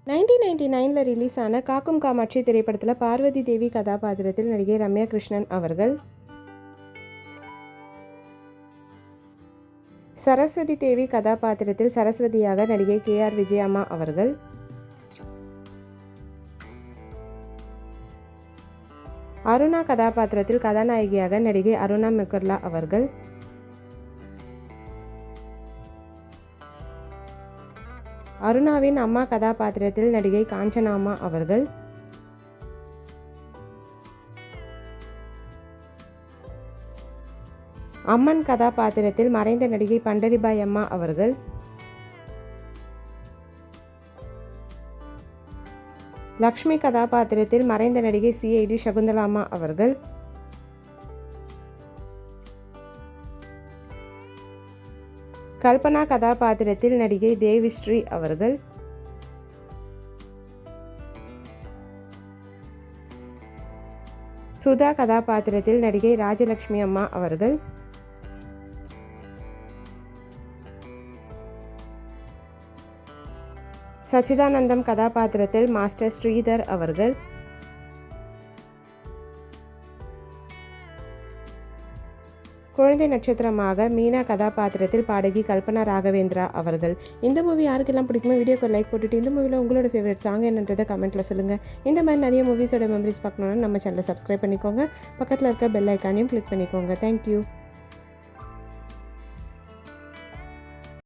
1999 release ஆன காக்கும் காமாட்சி திரைப்படத்தில் பார்வதி தேவி கதாபாத்திரத்தில் நடிகை ரம்யா கிருஷ்ணன் அவர்கள், சரஸ்வதி தேவி கதாபாத்திரத்தில் சரஸ்வதியாக நடிகை KR விஜயம்மா அவர்கள், அருணா கதாபாத்திரத்தில் கதாநாயகியாக நடிகை அருணா முகர்லா அவர்கள், அருணாவின் அம்மா கதாபாத்திரத்தில் நடிகை காஞ்சனாம்மா அவர்கள், அம்மன் கதாபாத்திரத்தில் மறைந்த நடிகை பண்டரிபாய் அம்மா அவர்கள், லக்ஷ்மி கதாபாத்திரத்தில் மறைந்த நடிகை CID சகுந்தலாம்மா அவர்கள், கல்பனா கதாபாத்திரத்தில் நடிகை தேவிஸ்ரீ அவர்கள், சுதா கதாபாத்திரத்தில் நடிகை ராஜலட்சுமி அம்மா அவர்கள், சச்சிதானந்தம் கதாபாத்திரத்தில் மாஸ்டர் ஸ்ரீதர் அவர்கள், குழந்தை நட்சத்திரமாக மீனா கதாபாத்திரத்தில் பாடகி கல்பனா ராகவேந்திரா அவர்கள். இந்த மூவி யாருக்கெல்லாம் பிடிக்குமோ வீடியோக்கு லைக் போட்டுட்டு இந்த மூவியில் உங்களோட ஃபேவரட் சாங் என்னன்றதை கமெண்ட்டில் சொல்லுங்கள். இந்த மாதிரி நிறைய மூவிஸோட மெமரிஸ் பார்க்கணுன்னா நம்ம சேனலை சப்ஸ்கிரைப் பண்ணிக்கோங்க. பக்கத்தில் இருக்க பெல் ஐக்கானையும் கிளிக் பண்ணிக்கோங்க. தேங்க்யூ.